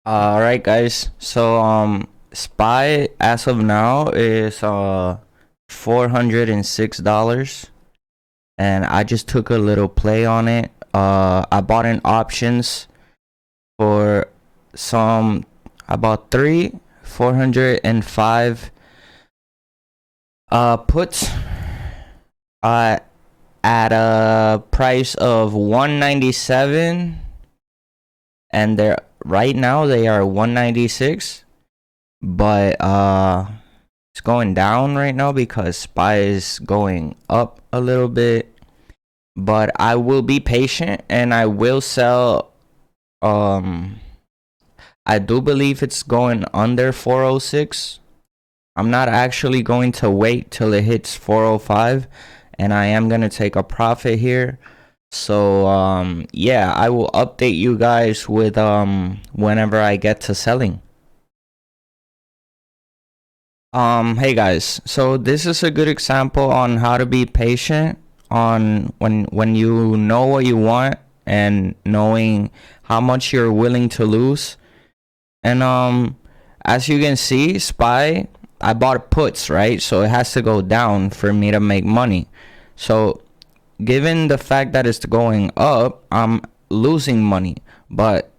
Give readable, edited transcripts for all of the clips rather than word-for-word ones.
All right, guys. So SPY as of now is $406, and I just took a little play on it. I bought in options for some about 405 puts uh at a price of 197, and they're right now they are 196, but it's going down right now because SPY is going up a little bit. But I will be patient and I will sell. I do believe it's going under 406. I'm not actually going to wait till it hits 405, and I am going to take a profit here. So yeah, I will update you guys with whenever I get to selling. Hey guys, so this is a good example on how to be patient on when you know what you want and knowing how much you're willing to lose. And as you can see, SPY, I bought puts, right? So it has to go down for me to make money. So given the fact that it's going up, I'm losing money. But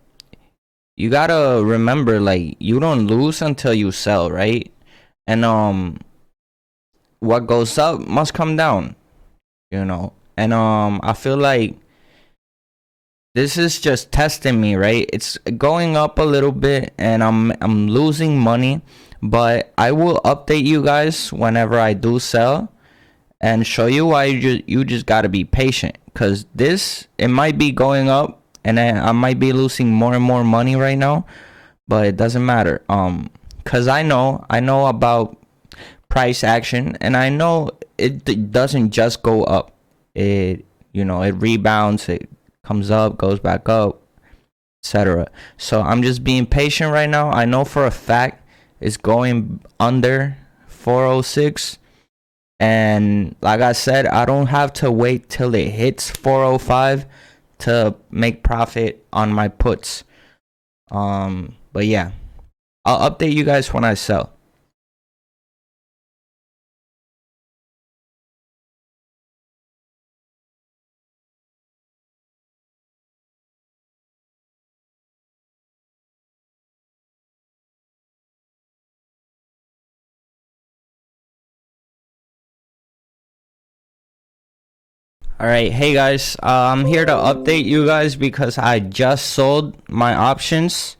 you gotta remember, like, you don't lose until you sell, right? And what goes up must come down, you know. And I feel like this is just testing me, right? It's going up a little bit and I'm losing money, but I will update you guys whenever I do sell and show you why you just got to be patient, cuz it might be going up and I might be losing more and more money right now, but it doesn't matter. Cuz I know about price action, and I know it doesn't just go up. It rebounds, it comes up, goes back up, etc. So I'm just being patient right now. I know for a fact it's going under 406, and like I said, I don't have to wait till it hits 405 to make profit on my puts. But yeah, I'll update you guys when I sell. All right, hey guys, I'm here to update you guys because I just sold my options.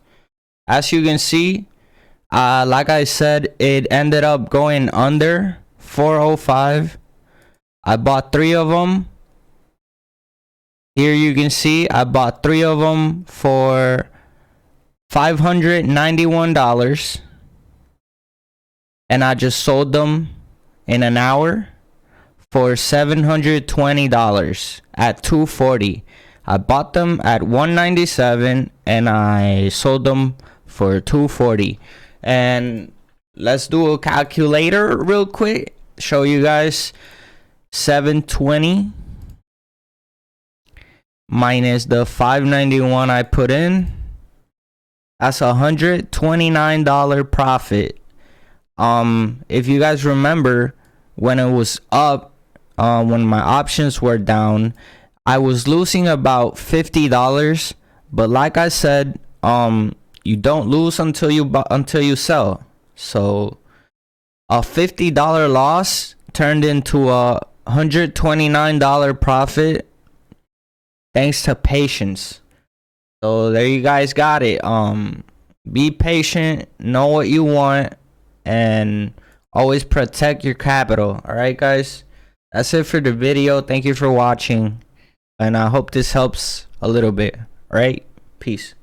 As you can see, like I said, it ended up going under 405. I bought 3 of them. Here you can see I bought 3 of them for $591, and I just sold them in an hour for $720 at 240. I bought them at 197 and I sold them for 240. And let's do a calculator real quick, show you guys. 720 minus the 591 I put in, that's $129 profit. If you guys remember, when it was up, when my options were down, I was losing about $50. But like I said, you don't lose until you sell. So a $50 loss turned into a $129 profit thanks to patience. So there you guys got it. Be patient, know what you want, and always protect your capital. All right, guys, that's it for the video. Thank you for watching, and I hope this helps a little bit. All right, peace.